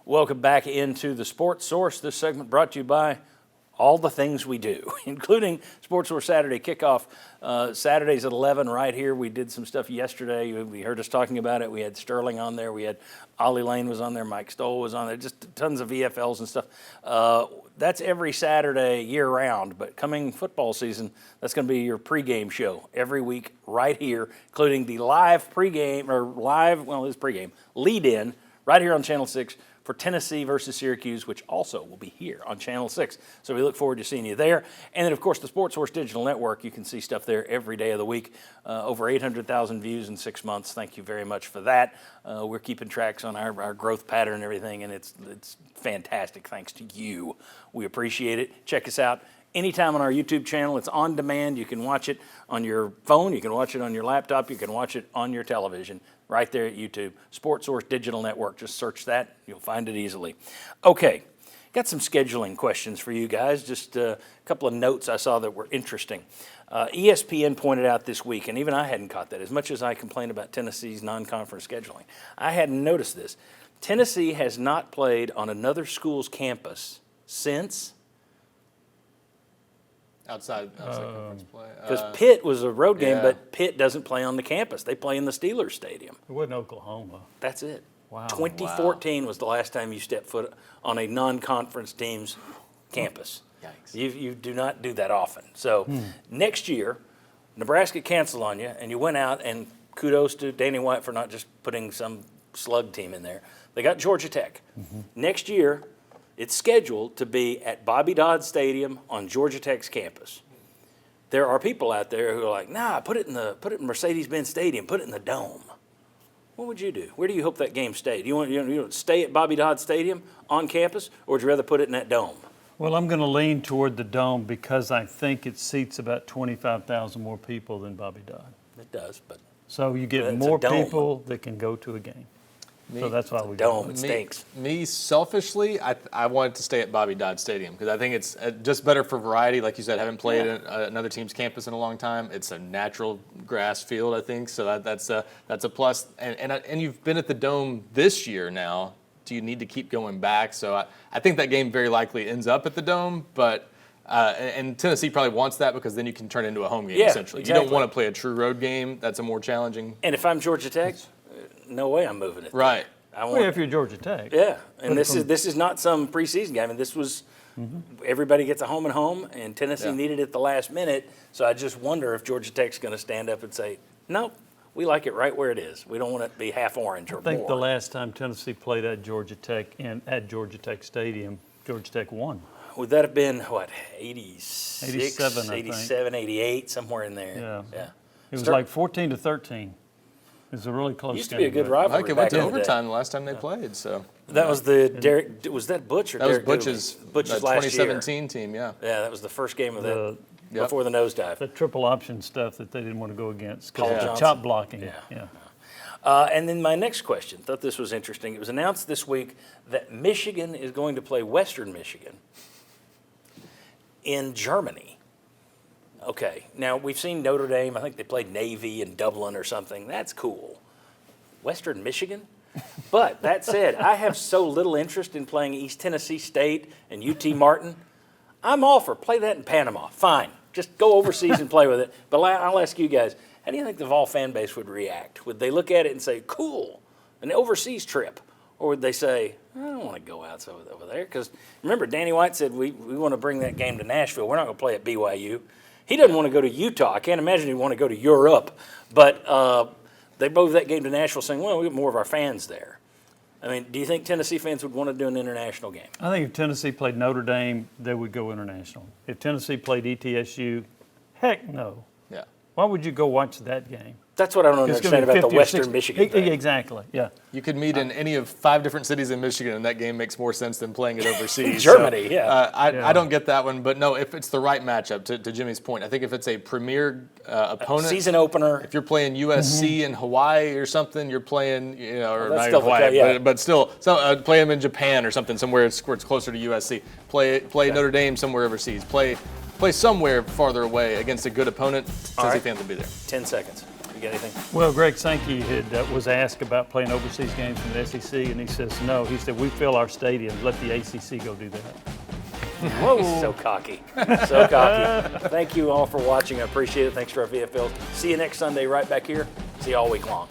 Welcome back into the Sports Source. This segment brought to you by all the things we do, including Sports Source Saturday kickoff. Saturdays at 11 right here. We did some stuff yesterday. We heard us talking about it. We had Sterling on there. We had Ollie Lane was on there. Mike Stoll was on there. Just tons of VFLs and stuff. That's every Saturday year round. But coming football season, that's going to be your pregame show every week right here, including the live pregame, or live, well, it's pregame, lead-in right here on Channel 6 for Tennessee versus Syracuse, which also will be here on Channel 6. So we look forward to seeing you there. And then, of course, the Sports Source Digital Network. You can see stuff there every day of the week. Over 800,000 views in 6 months. Thank you very much for that. We're keeping tracks on our growth pattern and everything, and it's fantastic thanks to you. We appreciate it. Check us out anytime on our YouTube channel. It's on demand. You can watch it on your phone. You can watch it on your laptop. You can watch it on your television. Right there at YouTube, Sports Source Digital Network. Just search that. You'll find it easily. Okay, got some scheduling questions for you guys. Just a couple of notes I saw that were interesting. ESPN pointed out this week, and even I hadn't caught that, as much as I complain about Tennessee's non-conference scheduling. I hadn't noticed this. Tennessee has not played on another school's campus since... Outside conference play. Because Pitt was a road game, but Pitt doesn't play on the campus. They play in the Steelers Stadium. It wasn't Oklahoma. That's it. Wow. 2014 was the last time you stepped foot on a non-conference team's campus. Yikes. You do not do that often. So next year, Nebraska canceled on you, and you went out, and kudos to Danny White for not just putting some slug team in there. They got Georgia Tech. Next year, it's scheduled to be at Bobby Dodd Stadium on Georgia Tech's campus. There are people out there who are like, nah, put it in Mercedes-Benz Stadium, put it in the Dome. What would you do? Where do you hope that game stayed? Do you want to stay at Bobby Dodd Stadium on campus, or would you rather put it in that Dome? Well, I'm going to lean toward the Dome because I think it seats about 25,000 more people than Bobby Dodd. It does, but so you get more people that can go to a game. So that's why we Dome. It stinks. Me selfishly, I wanted to stay at Bobby Dodd Stadium because I think it's just better for variety. Like you said, haven't played another team's campus in a long time. It's a natural grass field, I think, so that's a plus. And you've been at the Dome this year now. Do you need to keep going back? So I think that game very likely ends up at the Dome, but. And Tennessee probably wants that because then you can turn it into a home game, essentially. Exactly. You don't want to play a true road game. That's a more challenging. And if I'm Georgia Tech, no way I'm moving it. Right. If you're Georgia Tech. Yeah, and this is not some preseason game. I mean, this was everybody gets a home and home, and Tennessee needed it the last minute. So I just wonder if Georgia Tech's going to stand up and say, nope, we like it right where it is. We don't want it to be half orange or more. I think the last time Tennessee played at Georgia Tech at Georgia Tech Stadium, Georgia Tech won. Would that have been, what, 86, 87, 87, 88, somewhere in there? Yeah. It was like 14-13. It was a really close game. Used to be a good rivalry. Like it went to overtime the last time they played. So that was the Derek. Was that Butch or that Derek? Was Butch's last 2017 team. Yeah. Yeah, that was the first game of that before the nosedive. The triple option stuff that they didn't want to go against Paul because of chop blocking. Yeah. And then my next question, thought this was interesting. It was announced this week that Michigan is going to play Western Michigan in Germany. Okay, now we've seen Notre Dame. I think they played Navy in Dublin or something. That's cool. Western Michigan? But that said, I have so little interest in playing East Tennessee State and UT Martin. I'm all for play that in Panama. Fine. Just go overseas and play with it. But I'll ask you guys, how do you think the Vol fan base would react? Would they look at it and say, cool, an overseas trip? Or would they say, I don't want to go out over there? Because remember, Danny White said we want to bring that game to Nashville. We're not going to play at BYU. He doesn't want to go to Utah. I can't imagine he'd want to go to Europe. But they moved that game to Nashville saying, well, we get more of our fans there. I mean, do you think Tennessee fans would want to do an international game? I think if Tennessee played Notre Dame, they would go international. If Tennessee played ETSU, heck no. Yeah. Why would you go watch that game? That's what I don't understand about the Western Michigan thing. Exactly, yeah. You could meet in any of 5 different cities in Michigan, and that game makes more sense than playing it overseas. Germany, I don't get that one, but no, if it's the right matchup, to Jimmy's point, I think if it's a premier opponent. Season opener. If you're playing USC in Hawaii or something, you're playing, or well, not even Hawaii, okay, but still, play them in Japan or something, somewhere it's closer to USC. Play Notre Dame somewhere overseas. Play somewhere farther away against a good opponent. Tennessee fans will be there. 10 seconds. You got anything? Well, Greg Sankey was asked about playing overseas games in the SEC, and he says no. He said, we fill our stadiums. Let the ACC go do that. Whoa. He's so cocky. So cocky. Thank you all for watching. I appreciate it. Thanks to our VFLs. See you next Sunday right back here. See you all week long.